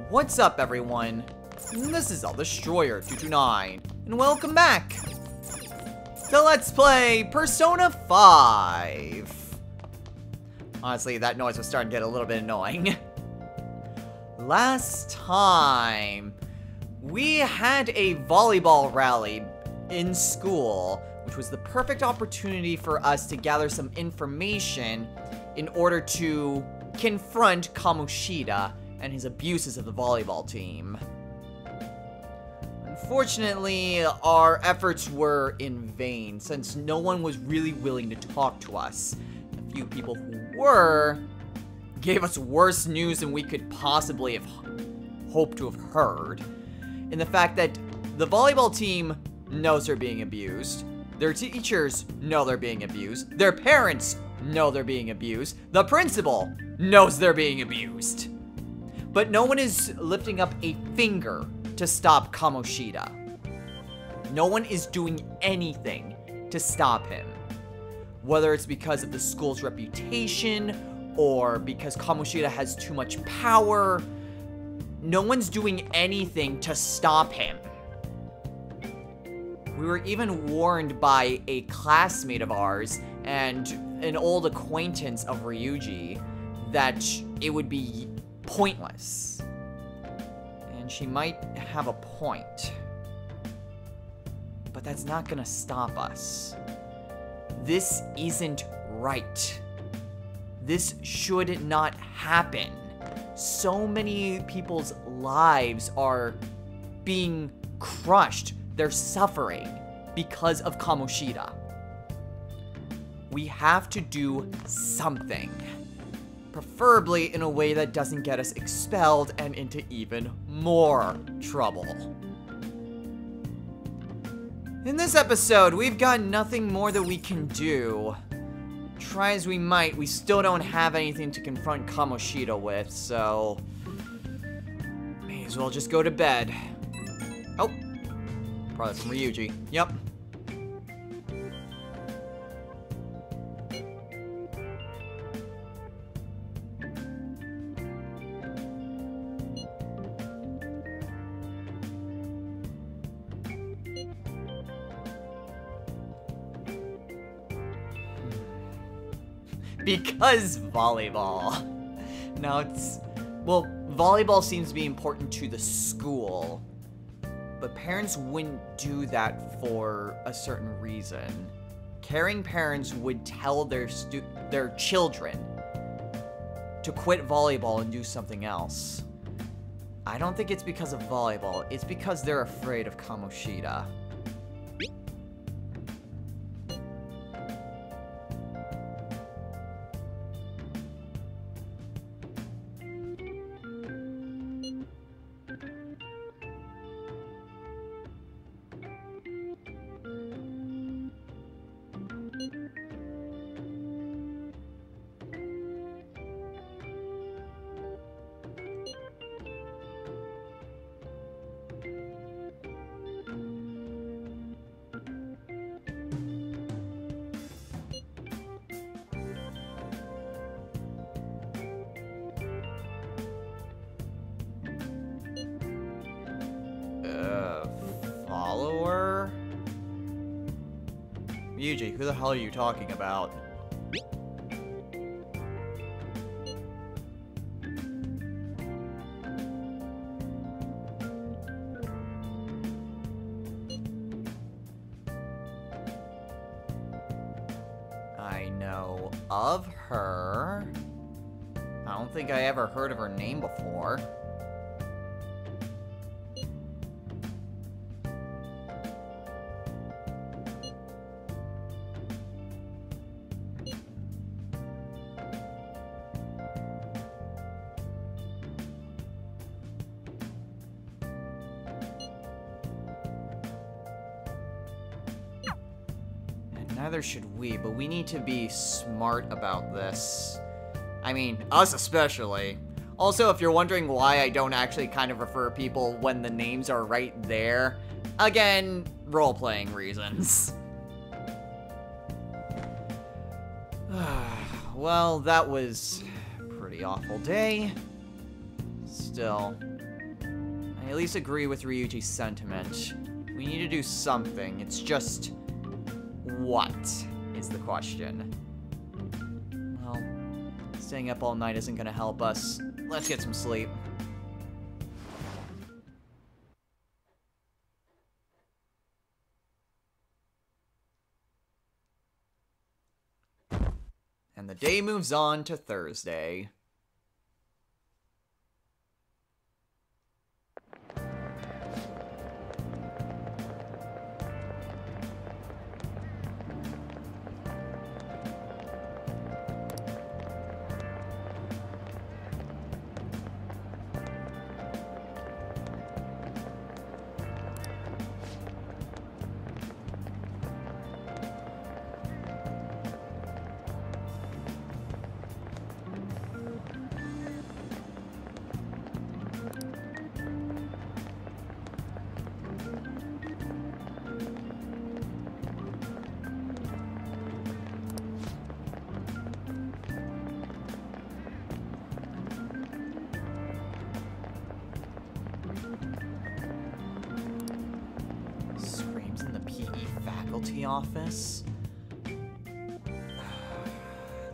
What's up, everyone? This is ZelDestroyer229, and welcome back to Let's Play Persona 5. Honestly, that noise was starting to get a little bit annoying. Last time, we had a volleyball rally in school, which was the perfect opportunity for us to gather some information in order to confront Kamoshida and his abuses of the volleyball team. Unfortunately, our efforts were in vain, since no one was really willing to talk to us. The few people who were gave us worse news than we could possibly have hoped to have heard. In the fact that the volleyball team knows they're being abused, their teachers know they're being abused, their parents know they're being abused, the principal knows they're being abused. But no one is lifting up a finger to stop Kamoshida. No one is doing anything to stop him. Whether it's because of the school's reputation, or because Kamoshida has too much power, no one's doing anything to stop him. We were even warned by a classmate of ours and an old acquaintance of Ryuji that it would be pointless. And she might have a point. But that's not gonna stop us. This isn't right. This should not happen. So many people's lives are being crushed. They're suffering because of Kamoshida. We have to do something. Preferably in a way that doesn't get us expelled and into even more trouble. In this episode, we've got nothing more that we can do. Try as we might, we still don't have anything to confront Kamoshida with, so may as well just go to bed. Oh, probably from Ryuji. Yep. Because volleyball. Now well, volleyball seems to be important to the school, but parents wouldn't do that for a certain reason. Caring parents would tell their children to quit volleyball and do something else. I don't think it's because of volleyball, it's because they're afraid of Kamoshida. Follower? Ryuji, who the hell are you talking about? I know of her. I don't think I ever heard of her name before. Neither should we, but we need to be smart about this. I mean, us especially. Also, if you're wondering why I don't actually kind of refer people when the names are right there, again, role-playing reasons. Well, that was a pretty awful day. Still, I at least agree with Ryuji's sentiment. We need to do something. It's just... what is the question? Well, staying up all night isn't gonna help us. Let's get some sleep. And the day moves on to Thursday. Screams in the PE faculty office. The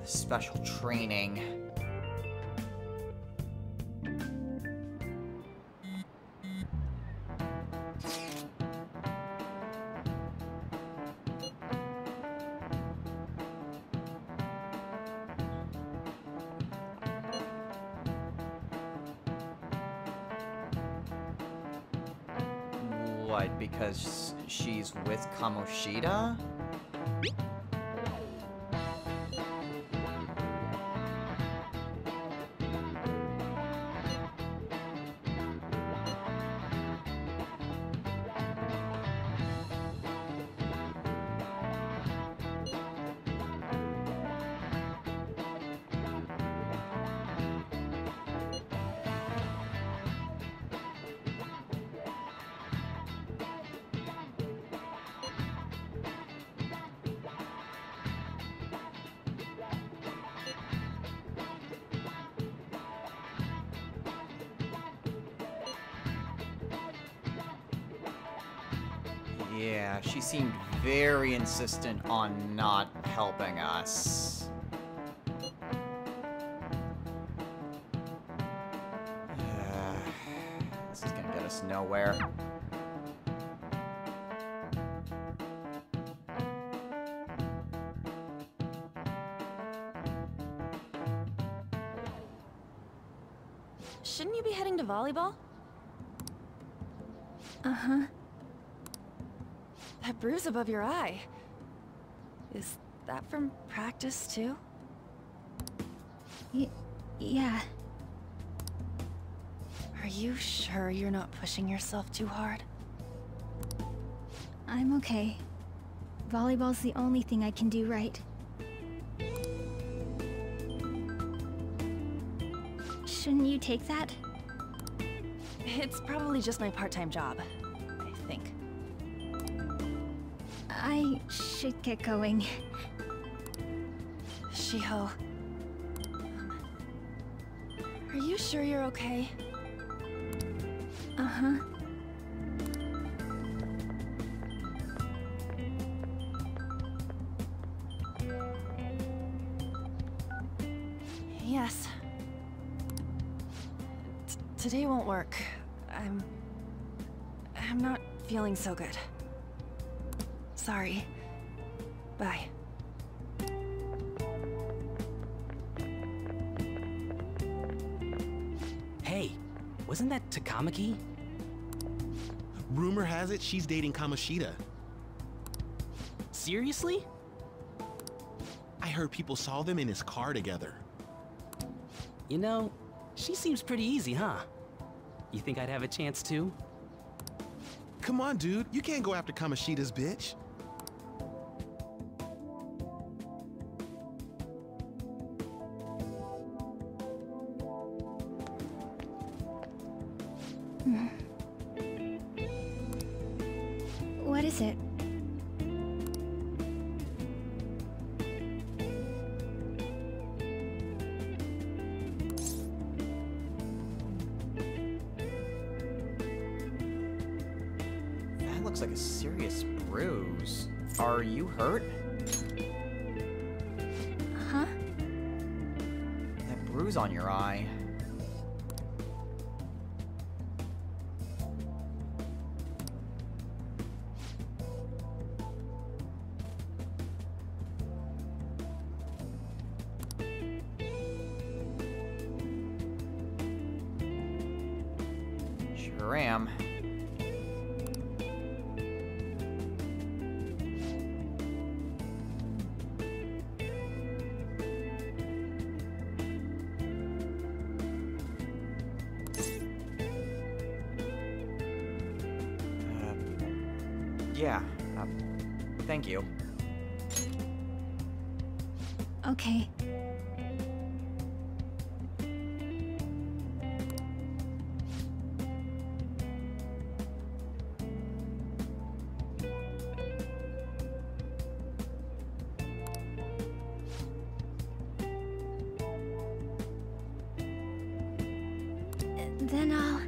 special training. What, because she's with Kamoshida? Yeah, she seemed very insistent on not helping us. This is gonna get us nowhere. Shouldn't you be heading to volleyball? Uh-huh. That bruise above your eye. Is that from practice, too? Yeah. Are you sure you're not pushing yourself too hard? I'm okay. Volleyball's the only thing I can do right. Shouldn't you take that? It's probably just my part-time job, I think. I should get going. Shiho. Are you sure you're okay? Uh-huh. Yes. Today won't work. I'm not feeling so good. Sorry. Bye. Hey, wasn't that Takamaki? Rumor has it she's dating Kamoshida. Seriously? I heard people saw them in his car together. You know, she seems pretty easy, huh? You think I'd have a chance too? Come on, dude. You can't go after Kamoshida's bitch. What is it? That looks like a serious bruise. Are you hurt? Huh? That bruise on your eye. Sure am. Yeah, thank you. Okay. Then I'll...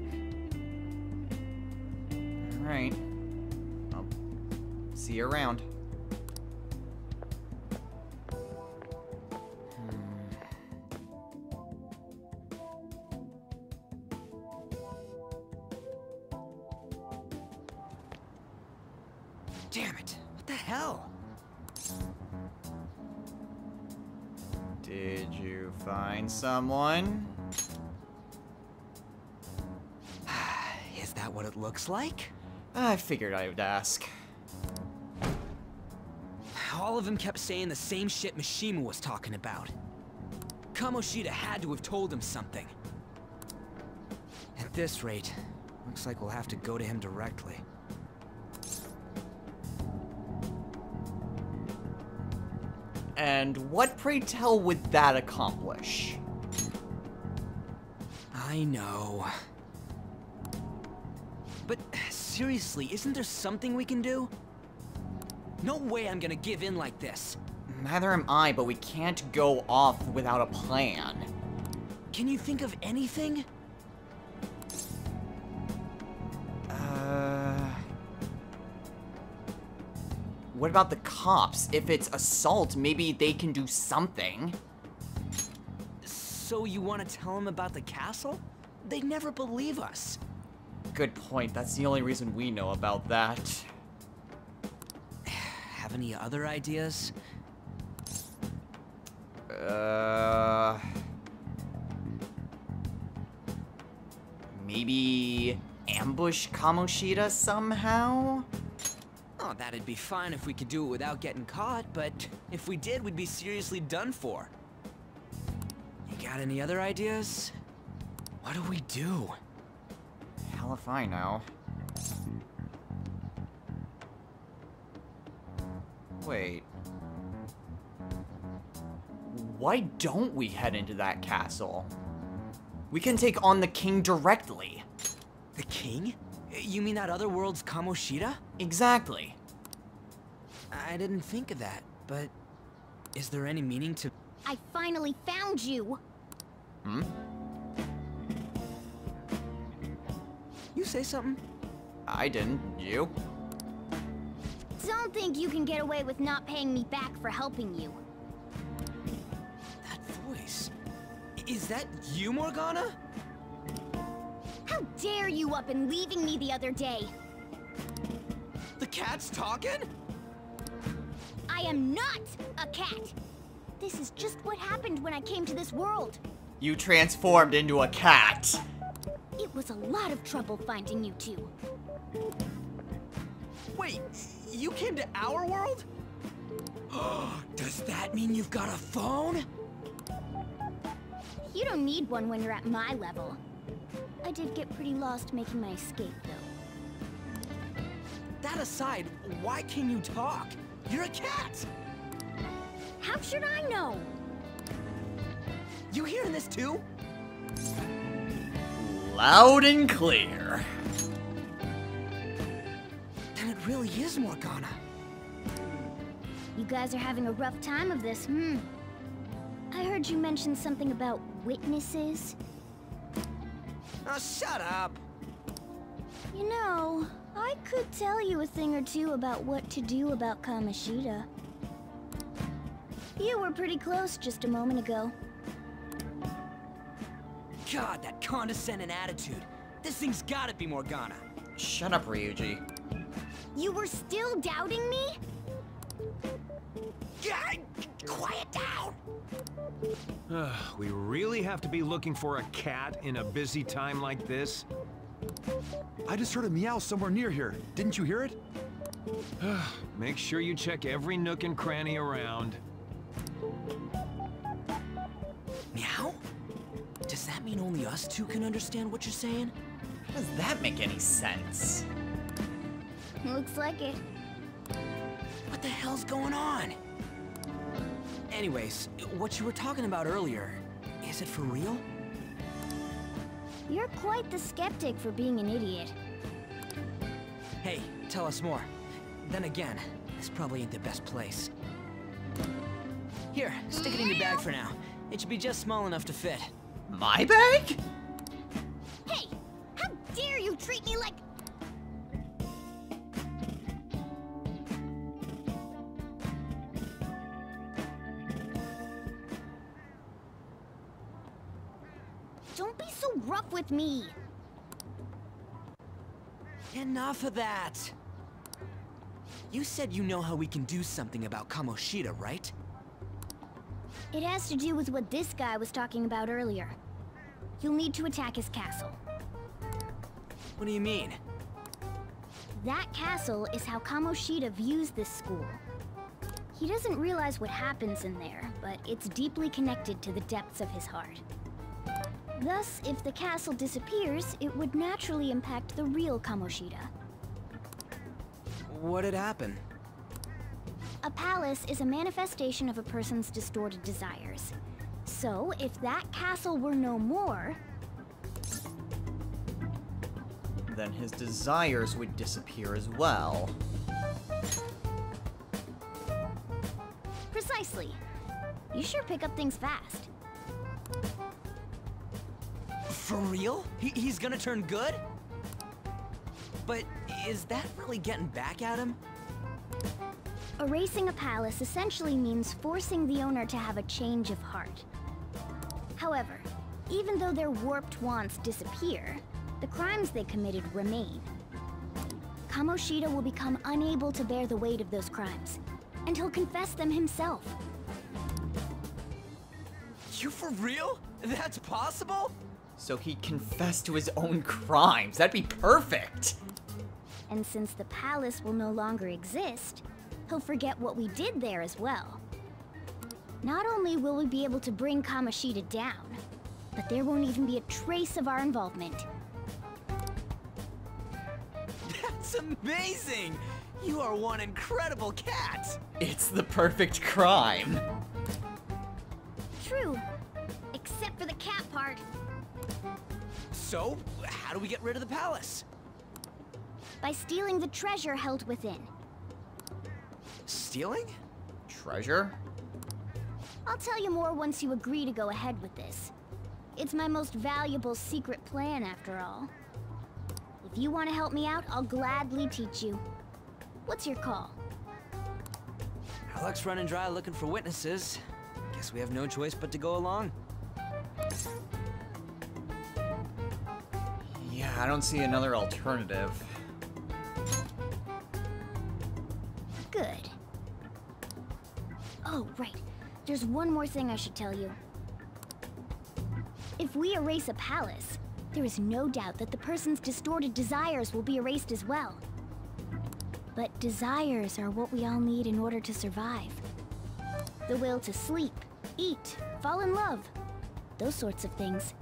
Alright. I'll see you around. Damn it. What the hell? Did you find someone? Is that what it looks like? I figured I would ask. All of them kept saying the same shit Mishima was talking about. Kamoshida had to have told him something. At this rate, looks like we'll have to go to him directly. And what, pray tell, would that accomplish? I know. But seriously, isn't there something we can do? No way I'm gonna give in like this. Neither am I, but we can't go off without a plan. Can you think of anything? What about the cops? If it's assault, maybe they can do something. So you want to tell them about the castle? They'd never believe us. Good point. That's the only reason we know about that. Have any other ideas? Maybe ambush Kamoshida somehow? Oh, that'd be fine if we could do it without getting caught, but if we did, we'd be seriously done for. You got any other ideas? What do we do? Hell if I know. Wait. Why don't we head into that castle? We can take on the king directly. The king? You mean that other world's Kamoshida? Exactly. I didn't think of that, but is there any meaning to... I finally found you! Hmm? You say something? I didn't. You? Don't think you can get away with not paying me back for helping you. That voice... Is that you, Morgana? How dare you up and leaving me the other day? The cat's talking? I am not a cat! This is just what happened when I came to this world. You transformed into a cat. It was a lot of trouble finding you two. Wait, you came to our world? Does that mean you've got a phone? You don't need one when you're at my level. I did get pretty lost making my escape, though. That aside, why can you talk? You're a cat! How should I know? You hearing this too? Loud and clear. Then it really is Morgana. You guys are having a rough time of this, I heard you mention something about witnesses. Oh, shut up! You know, I could tell you a thing or two about what to do about Kamoshida. You were pretty close just a moment ago. God, that condescending attitude. This thing's gotta be Morgana. Shut up, Ryuji. You were still doubting me? God, quiet down! We really have to be looking for a cat in a busy time like this? I just heard a meow somewhere near here. Didn't you hear it? Make sure you check every nook and cranny around. Meow? Does that mean only us two can understand what you're saying? How does that make any sense? Looks like it. What the hell's going on? Anyways, what you were talking about earlier, is it for real? You're quite the skeptic for being an idiot. Hey, tell us more. Then again, this probably ain't the best place. Here, stick it in your bag for now. It should be just small enough to fit. My bag? Hey! How dare you treat me like... Don't be so rough with me! Enough of that! You said you know how we can do something about Kamoshida, right? It has to do with what this guy was talking about earlier. You'll need to attack his castle. What do you mean? That castle is how Kamoshida views this school. He doesn't realize what happens in there, but it's deeply connected to the depths of his heart. Thus, if the castle disappears, it would naturally impact the real Kamoshida. What'd happen? A palace is a manifestation of a person's distorted desires. So, if that castle were no more... Then his desires would disappear as well. Precisely. You sure pick up things fast. For real? He's gonna turn good? But is that really getting back at him? Erasing a palace essentially means forcing the owner to have a change of heart. However, even though their warped wants disappear, the crimes they committed remain. Kamoshida will become unable to bear the weight of those crimes, and he'll confess them himself. You for real? That's possible? So he'd confess to his own crimes. That'd be perfect! And since the palace will no longer exist, he'll forget what we did there as well. Not only will we be able to bring Kamoshida down, but there won't even be a trace of our involvement. That's amazing! You are one incredible cat! It's the perfect crime. True, except for the cat part. So, how do we get rid of the palace? By stealing the treasure held within. Stealing? Treasure? I'll tell you more once you agree to go ahead with this. It's my most valuable secret plan, after all. If you want to help me out, I'll gladly teach you. What's your call? Our luck's running dry looking for witnesses. Guess we have no choice but to go along. Yeah, I don't see another alternative. Good. Oh, right. There's one more thing I should tell you. If we erase a palace, there is no doubt that the person's distorted desires will be erased as well. But desires are what we all need in order to survive. The will to sleep, eat, fall in love. Those sorts of things.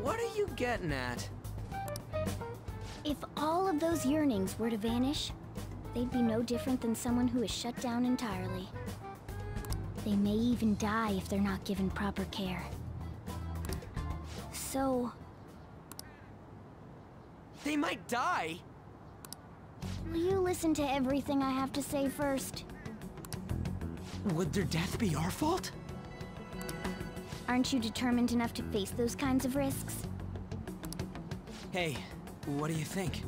What are you getting at? If all of those yearnings were to vanish, they'd be no different than someone who is shut down entirely. They may even die if they're not given proper care. So... They might die? will you listen to everything I have to say first? Would their death be our fault? Aren't you determined enough to face those kinds of risks? Hey, What do you think?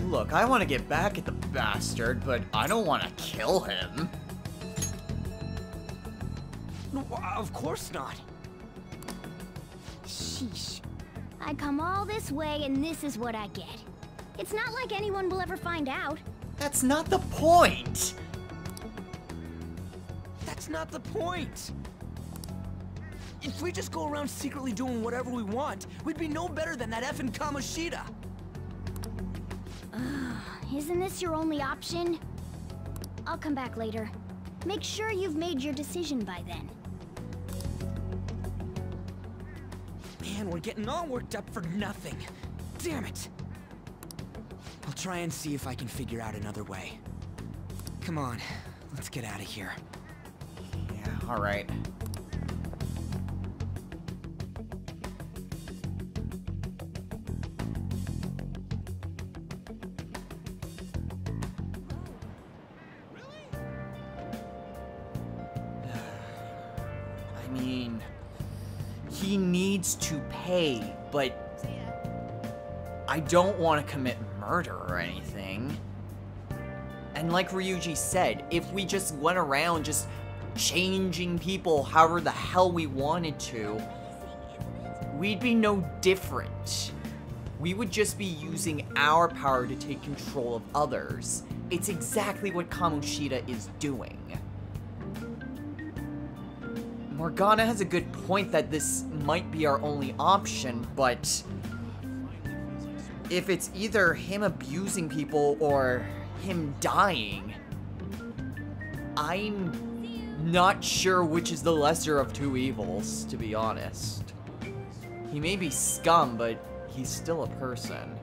Look, I want to get back at the bastard, but I don't want to kill him. No, of course not. Sheesh. I come all this way and this is what I get. It's not like anyone will ever find out. That's not the point. That's not the point. If we just go around secretly doing whatever we want, we'd be no better than that effing Kamoshida. Isn't this your only option? I'll come back later. Make sure you've made your decision by then. Man, we're getting all worked up for nothing. Damn it. I'll try and see if I can figure out another way. Come on, let's get out of here. Yeah, alright. I mean, he needs to pay, but I don't want to commit murder or anything. And like Ryuji said, if we just went around just changing people however the hell we wanted to, we'd be no different. We would just be using our power to take control of others. It's exactly what Kamoshida is doing. Morgana has a good point that this might be our only option, but if it's either him abusing people or him dying, I'm not sure which is the lesser of two evils, to be honest. He may be scum, but he's still a person.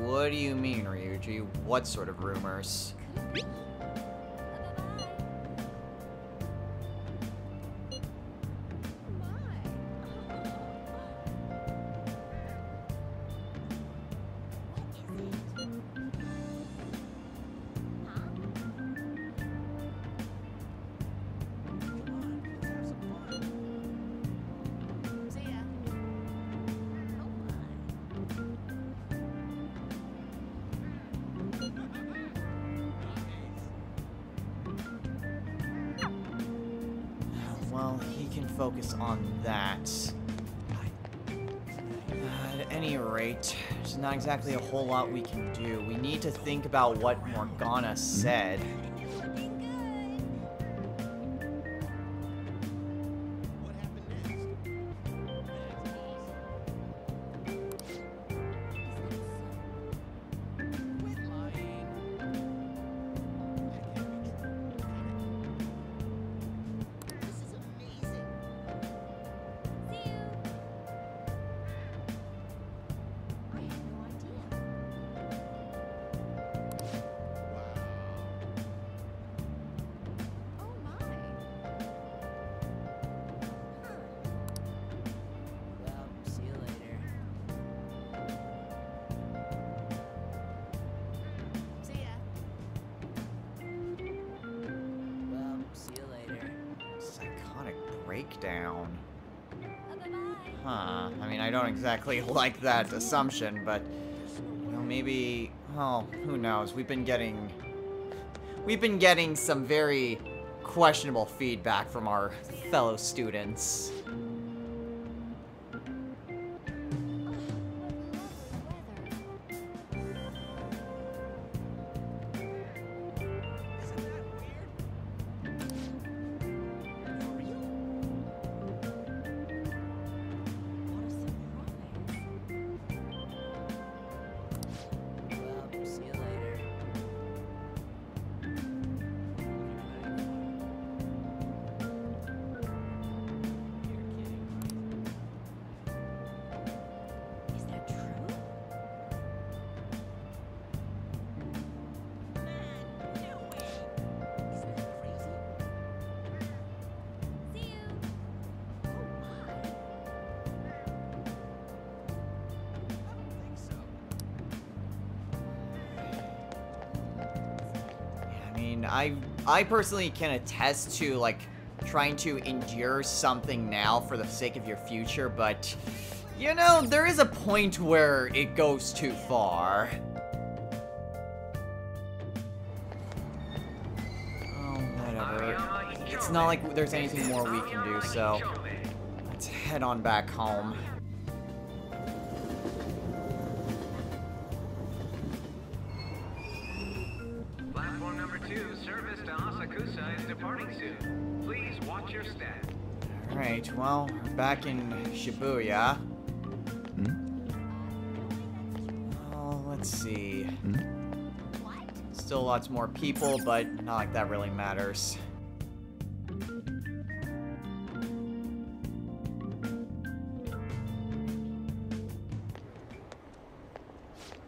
What do you mean, Ryuji? What sort of rumors? Well, he can focus on that. At any rate, there's not exactly a whole lot we can do. We need to think about what Morgana said. Breakdown. Huh. I mean, I don't exactly like that assumption, but you know, maybe, oh, who knows? We've been getting some very questionable feedback from our fellow students. mean, I personally can attest to, like, trying to endure something now for the sake of your future, but, you know, there is a point where it goes too far. Oh, whatever. It's not like there's anything more we can do, so let's head on back home. Platform number 2, service to Asakusa is departing soon. Please watch your step. Alright, well, we're back in Shibuya. Oh, let's see. Still lots more people, but not like that really matters.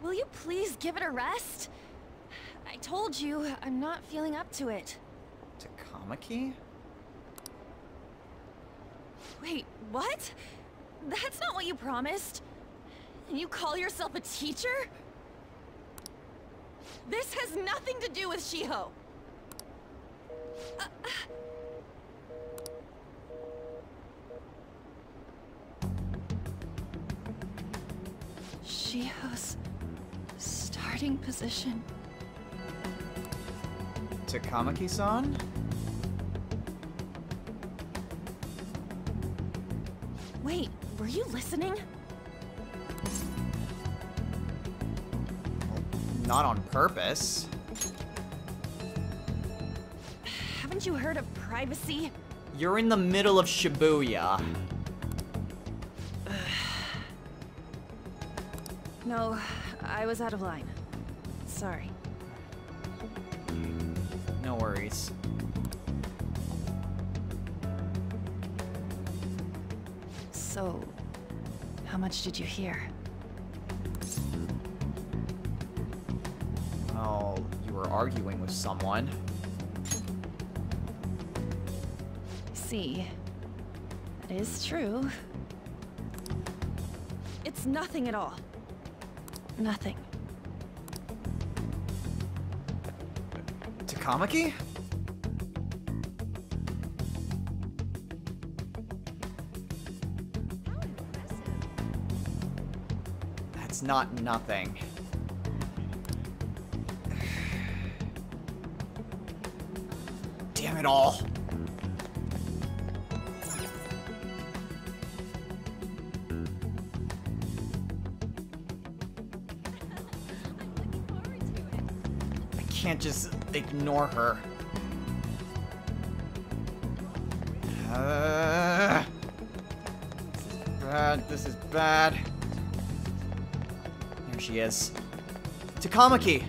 Will you please give it a rest? I told you, I'm not feeling up to it. Takamaki? Wait, what? That's not what you promised. And you call yourself a teacher? This has nothing to do with Shiho. Shiho's starting position. Takamaki-san? Wait, were you listening? Not on purpose. Haven't you heard of privacy? You're in the middle of Shibuya. No, I was out of line. Sorry. No worries. So, how much did you hear? Well, you were arguing with someone. See, that is true. It's nothing at all. Nothing. Takamaki? That's not nothing. Damn it all. I can't just ignore her. This is bad. There she is. Takamaki!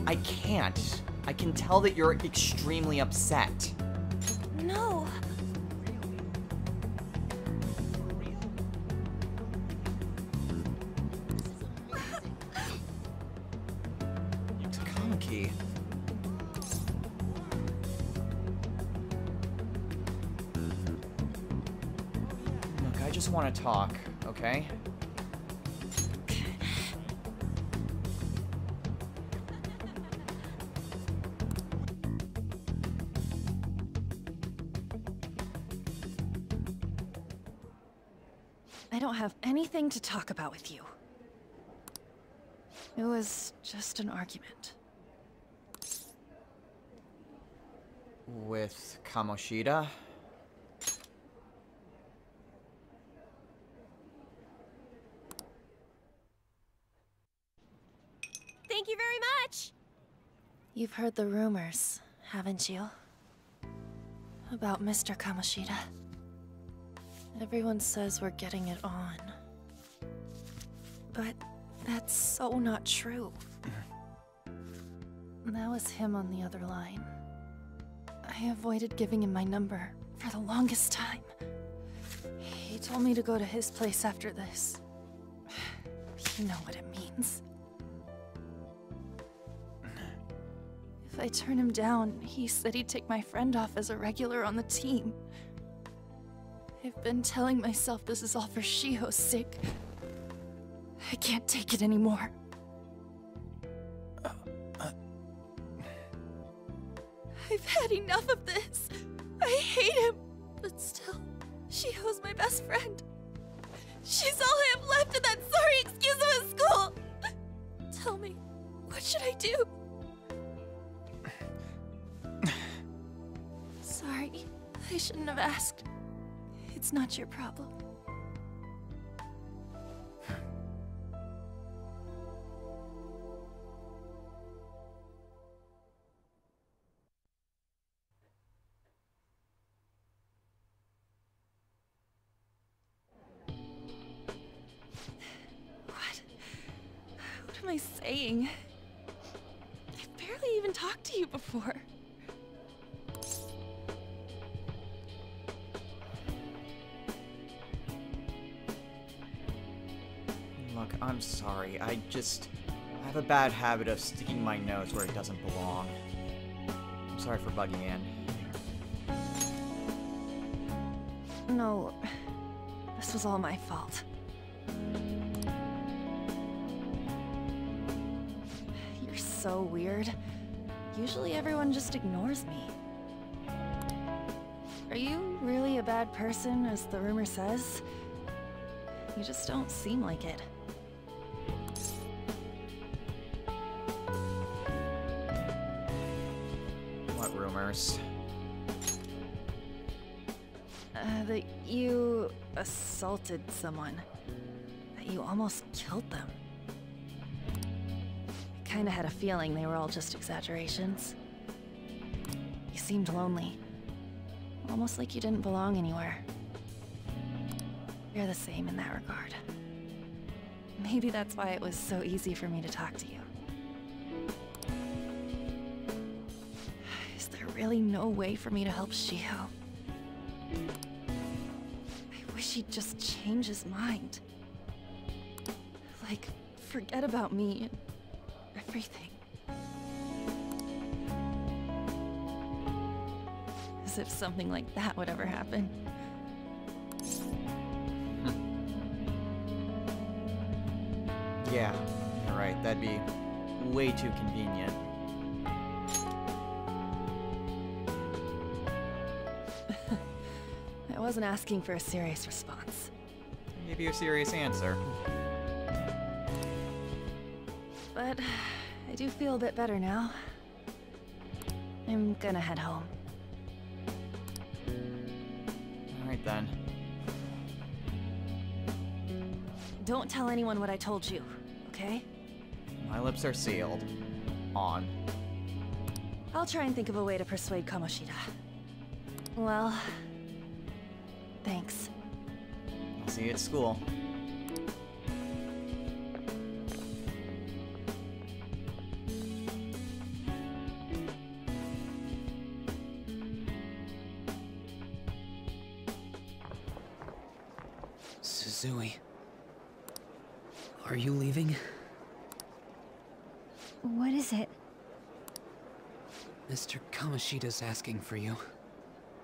I can't. I can tell that you're extremely upset. No. Takamaki. Look, I just want to talk, okay? I don't have anything to talk about with you. It was just an argument. With Kamoshida? Thank you very much! You've heard the rumors, haven't you? About Mr. Kamoshida. Everyone says we're getting it on. But that's so not true. That was him on the other line. I avoided giving him my number for the longest time. He told me to go to his place after this. You know what it means. If I turn him down, he said he'd take my friend off as a regular on the team. I've been telling myself this is all for Shiho's sake. I can't take it anymore. I've had enough of this. I hate him. But still, Shiho's my best friend. She's all I have left in that sorry excuse of a school. Tell me, what should I do? Sorry, I shouldn't have asked. It's not your problem. What am I saying? I've barely even talked to you before. Look, I'm sorry. I have a bad habit of sticking my nose where it doesn't belong. I'm sorry for bugging in. No, this was all my fault. You're so weird. Usually everyone just ignores me. Are you really a bad person, as the rumor says? You just don't seem like it. What rumors? That you assaulted someone. That you almost killed them. I kinda had a feeling they were all just exaggerations. You seemed lonely. Almost like you didn't belong anywhere. You're the same in that regard. Maybe that's why it was so easy for me to talk to you. Is there really no way for me to help Shiho? I wish he'd just change his mind. Like, forget about me and everything. As if something like that would ever happen. Yeah, you're right. That'd be way too convenient. I wasn't asking for a serious response. I gave you a serious answer. But I do feel a bit better now. I'm gonna head home. Alright then. Don't tell anyone what I told you, okay? My lips are sealed. On. I'll try and think of a way to persuade Kamoshida. Well, thanks. I'll see you at school. Suzui. Are you leaving? What is it? Mr. Kamoshida's asking for you.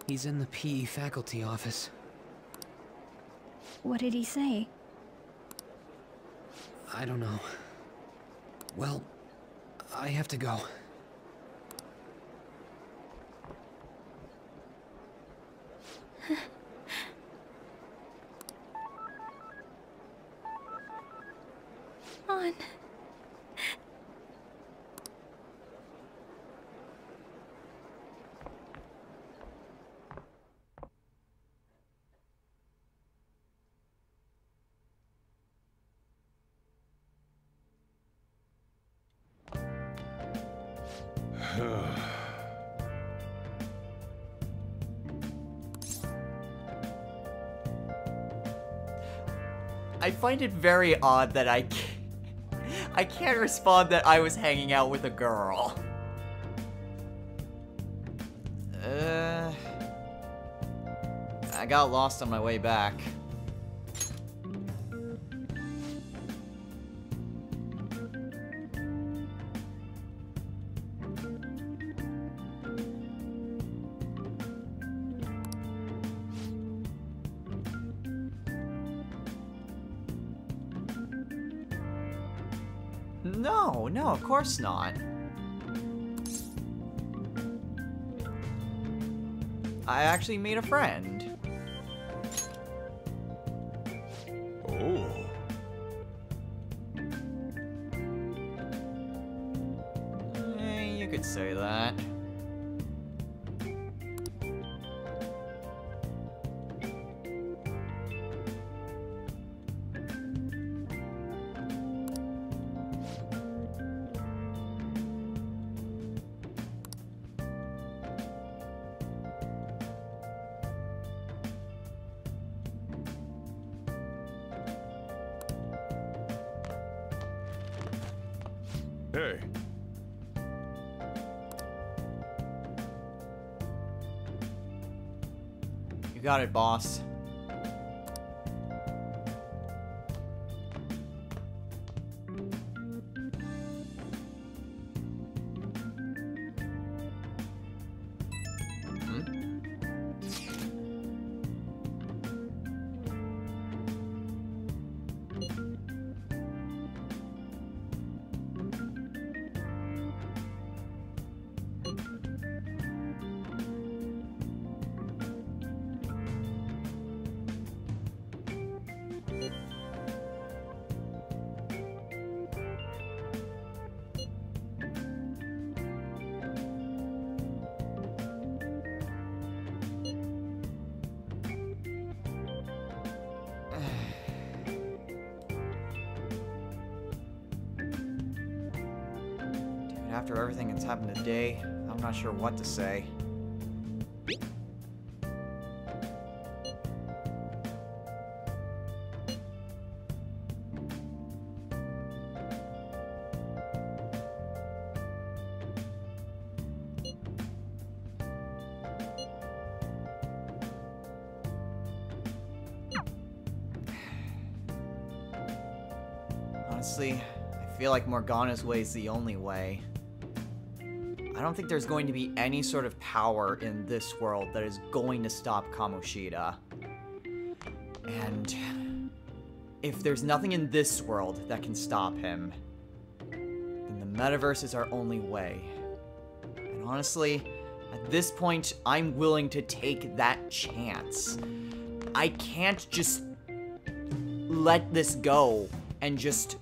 He's in the PE faculty office. What did he say? I don't know. Well, I have to go. On. I find it very odd that I can't respond that I was hanging out with a girl. I got lost on my way back. No, of course not. I actually made a friend. Oh. You could say that. Hey. You got it, boss. After everything that's happened today, I'm not sure what to say. Honestly, I feel like Morgana's way is the only way. I don't think there's going to be any sort of power in this world that is going to stop Kamoshida. And if there's nothing in this world that can stop him, then the metaverse is our only way. And honestly, at this point, I'm willing to take that chance. I can't just let this go and just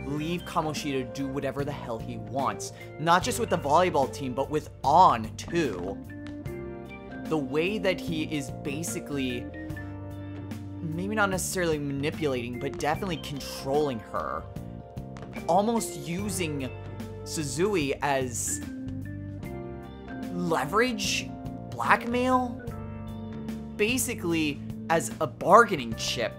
leave Kamoshida do whatever the hell he wants. Not just with the volleyball team, but with Ann, too. The way that he is basically, maybe not necessarily manipulating, but definitely controlling her. Almost using Suzui as leverage, blackmail, basically as a bargaining chip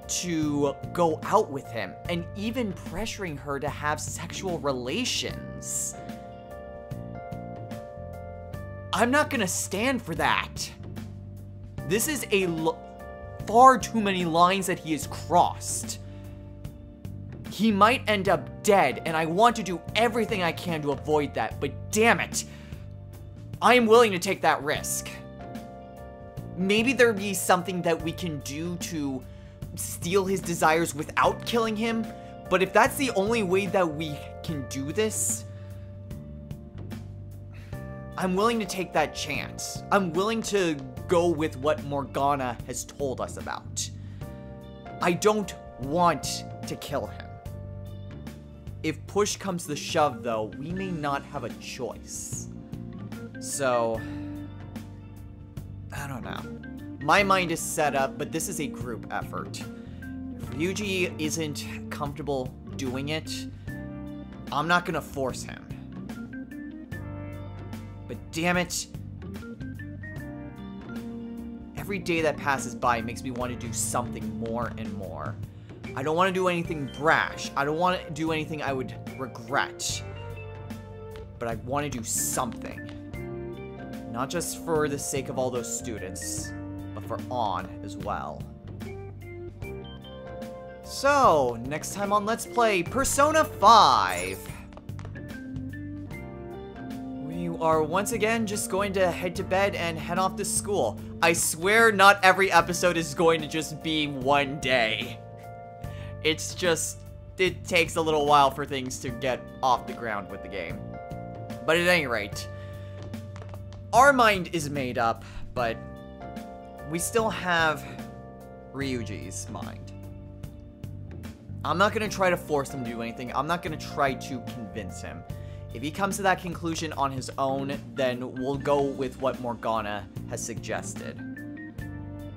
to go out with him, and even pressuring her to have sexual relations. I'm not gonna stand for that. This is far too many lines that he has crossed. He might end up dead, and I want to do everything I can to avoid that, but damn it, I am willing to take that risk. Maybe there'd be something that we can do to steal his desires without killing him, but if that's the only way that we can do this, I'm willing to take that chance. I'm willing to go with what Morgana has told us about. I don't want to kill him. If push comes to shove, though, we may not have a choice. So, I don't know. My mind is set up, but this is a group effort. If Ryuji isn't comfortable doing it, I'm not gonna force him. But damn it, every day that passes by makes me want to do something more and more. I don't want to do anything brash. I don't want to do anything I would regret. But I want to do something. Not just for the sake of all those students, but for Ann as well. So, next time on Let's Play Persona 5. We are once again just going to head to bed and head off to school. I swear not every episode is going to just be one day. It's just it takes a little while for things to get off the ground with the game. But at any rate, our mind is made up, but we still have Ryuji's mind. I'm not going to try to force him to do anything. I'm not going to try to convince him. If he comes to that conclusion on his own, then we'll go with what Morgana has suggested.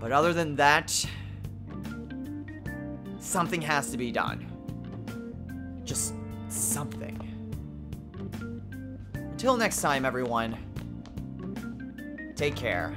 But other than that, something has to be done. Just something. Until next time, everyone, take care.